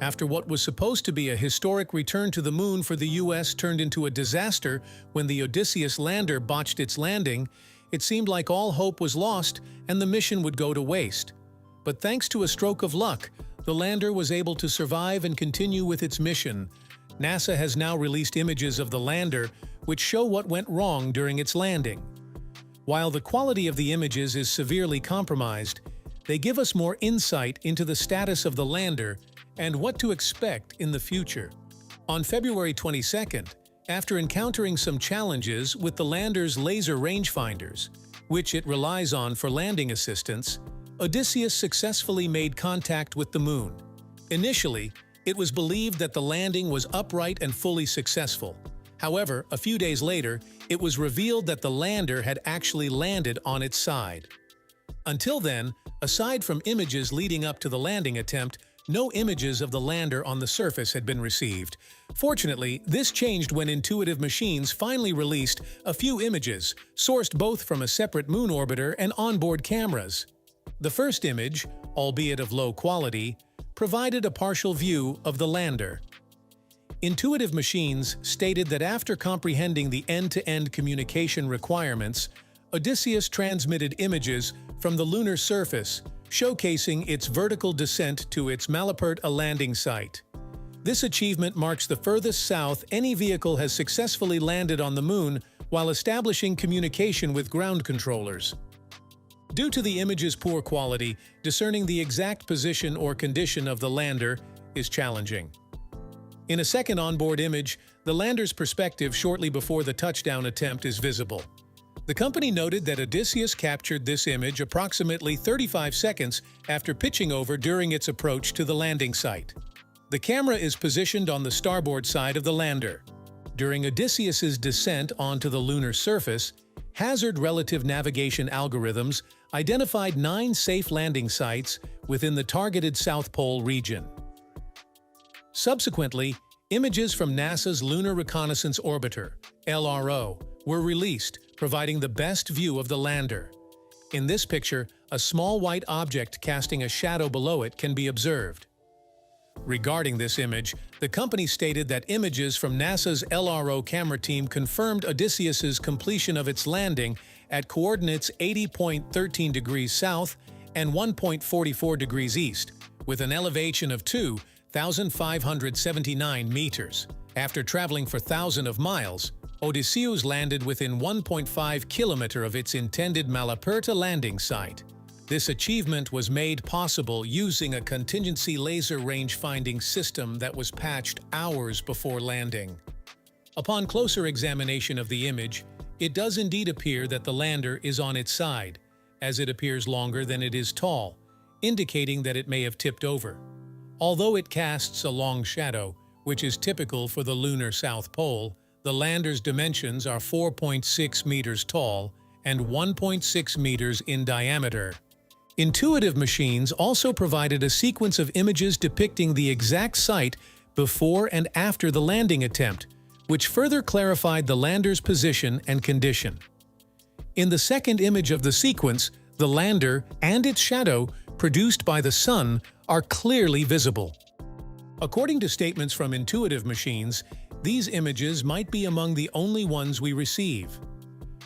After what was supposed to be a historic return to the moon for the US turned into a disaster when the Odysseus lander botched its landing, it seemed like all hope was lost and the mission would go to waste. But thanks to a stroke of luck, the lander was able to survive and continue with its mission. NASA has now released images of the lander, which show what went wrong during its landing. While the quality of the images is severely compromised, they give us more insight into the status of the lander and what to expect in the future. On February 22nd, after encountering some challenges with the lander's laser rangefinders, which it relies on for landing assistance, Odysseus successfully made contact with the moon. Initially, it was believed that the landing was upright and fully successful. However, a few days later, it was revealed that the lander had actually landed on its side. Until then, aside from images leading up to the landing attempt, no images of the lander on the surface had been received. Fortunately, this changed when Intuitive Machines finally released a few images, sourced both from a separate moon orbiter and onboard cameras. The first image, albeit of low quality, provided a partial view of the lander. Intuitive Machines stated that after comprehending the end-to-end communication requirements, Odysseus transmitted images from the lunar surface, showcasing its vertical descent to its Malapert, a landing site. This achievement marks the furthest south any vehicle has successfully landed on the moon while establishing communication with ground controllers. Due to the image's poor quality, discerning the exact position or condition of the lander is challenging. In a second onboard image, the lander's perspective shortly before the touchdown attempt is visible. The company noted that Odysseus captured this image approximately 35 seconds after pitching over during its approach to the landing site. The camera is positioned on the starboard side of the lander. During Odysseus's descent onto the lunar surface, hazard relative navigation algorithms identified 9 safe landing sites within the targeted South Pole region. Subsequently, images from NASA's Lunar Reconnaissance Orbiter, LRO, were released, providing the best view of the lander. In this picture, a small white object casting a shadow below it can be observed. Regarding this image, the company stated that images from NASA's LRO camera team confirmed Odysseus's completion of its landing at coordinates 80.13 degrees south and 1.44 degrees east, with an elevation of 2,579 meters. After traveling for thousands of miles, Odysseus landed within 1.5 kilometers of its intended Malapert landing site. This achievement was made possible using a contingency laser range-finding system that was patched hours before landing. Upon closer examination of the image, it does indeed appear that the lander is on its side, as it appears longer than it is tall, indicating that it may have tipped over. Although it casts a long shadow, which is typical for the lunar South Pole, the lander's dimensions are 4.6 meters tall and 1.6 meters in diameter. Intuitive Machines also provided a sequence of images depicting the exact site before and after the landing attempt, which further clarified the lander's position and condition. In the second image of the sequence, the lander and its shadow, produced by the sun, are clearly visible. According to statements from Intuitive Machines, these images might be among the only ones we receive.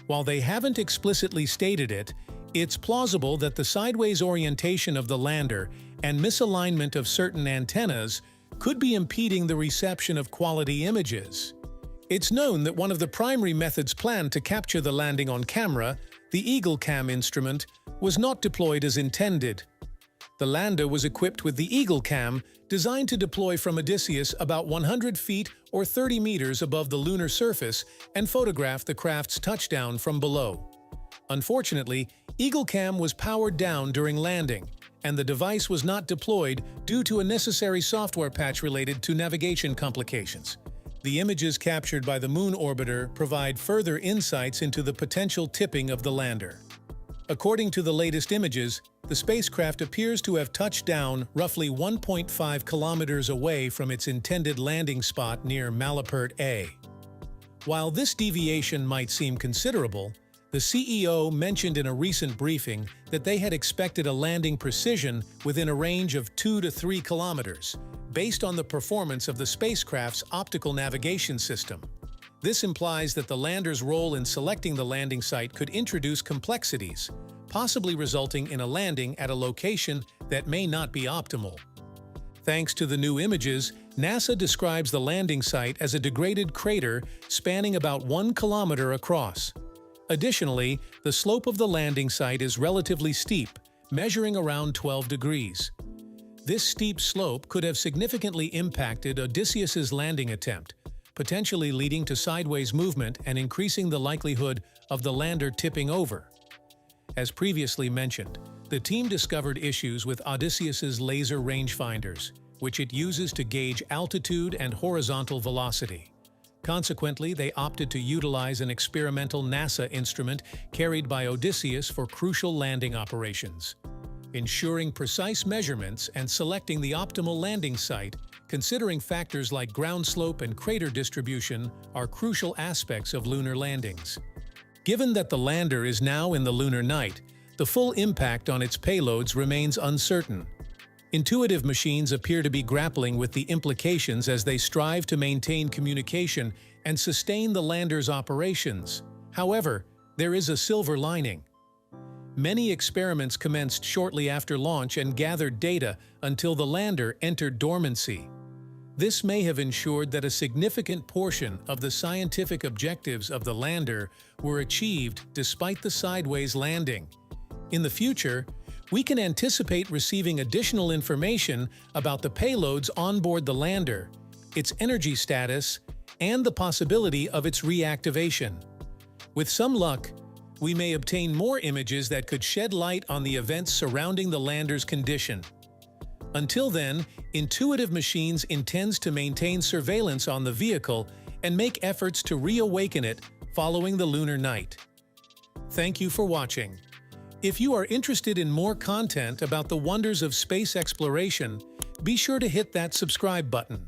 While they haven't explicitly stated it, it's plausible that the sideways orientation of the lander and misalignment of certain antennas could be impeding the reception of quality images. It's known that one of the primary methods planned to capture the landing on camera, the EagleCam instrument, was not deployed as intended. The lander was equipped with the EagleCam, designed to deploy from Odysseus about 100 feet or 30 meters above the lunar surface and photograph the craft's touchdown from below. Unfortunately, EagleCam was powered down during landing, and the device was not deployed due to a necessary software patch related to navigation complications. The images captured by the moon orbiter provide further insights into the potential tipping of the lander. According to the latest images, the spacecraft appears to have touched down roughly 1.5 kilometers away from its intended landing spot near Malapert A. While this deviation might seem considerable, The CEO mentioned in a recent briefing that they had expected a landing precision within a range of 2 to 3 kilometers, based on the performance of the spacecraft's optical navigation system. This implies that the lander's role in selecting the landing site could introduce complexities, possibly resulting in a landing at a location that may not be optimal. Thanks to the new images, NASA describes the landing site as a degraded crater spanning about 1 kilometer across. Additionally, the slope of the landing site is relatively steep, measuring around 12 degrees. This steep slope could have significantly impacted Odysseus's landing attempt, potentially leading to sideways movement and increasing the likelihood of the lander tipping over. As previously mentioned, the team discovered issues with Odysseus's laser rangefinders, which it uses to gauge altitude and horizontal velocity. Consequently, they opted to utilize an experimental NASA instrument carried by Odysseus for crucial landing operations. Ensuring precise measurements and selecting the optimal landing site, considering factors like ground slope and crater distribution, are crucial aspects of lunar landings. Given that the lander is now in the lunar night, the full impact on its payloads remains uncertain. Intuitive machines appear to be grappling with the implications as they strive to maintain communication and sustain the lander's operations. However, there is a silver lining. Many experiments commenced shortly after launch and gathered data until the lander entered dormancy. This may have ensured that a significant portion of the scientific objectives of the lander were achieved despite the sideways landing. In the future, we can anticipate receiving additional information about the payloads on board the lander, its energy status, and the possibility of its reactivation. With some luck, we may obtain more images that could shed light on the events surrounding the lander's condition. Until then, Intuitive Machines intends to maintain surveillance on the vehicle and make efforts to reawaken it following the lunar night. Thank you for watching. If you are interested in more content about the wonders of space exploration, be sure to hit that subscribe button.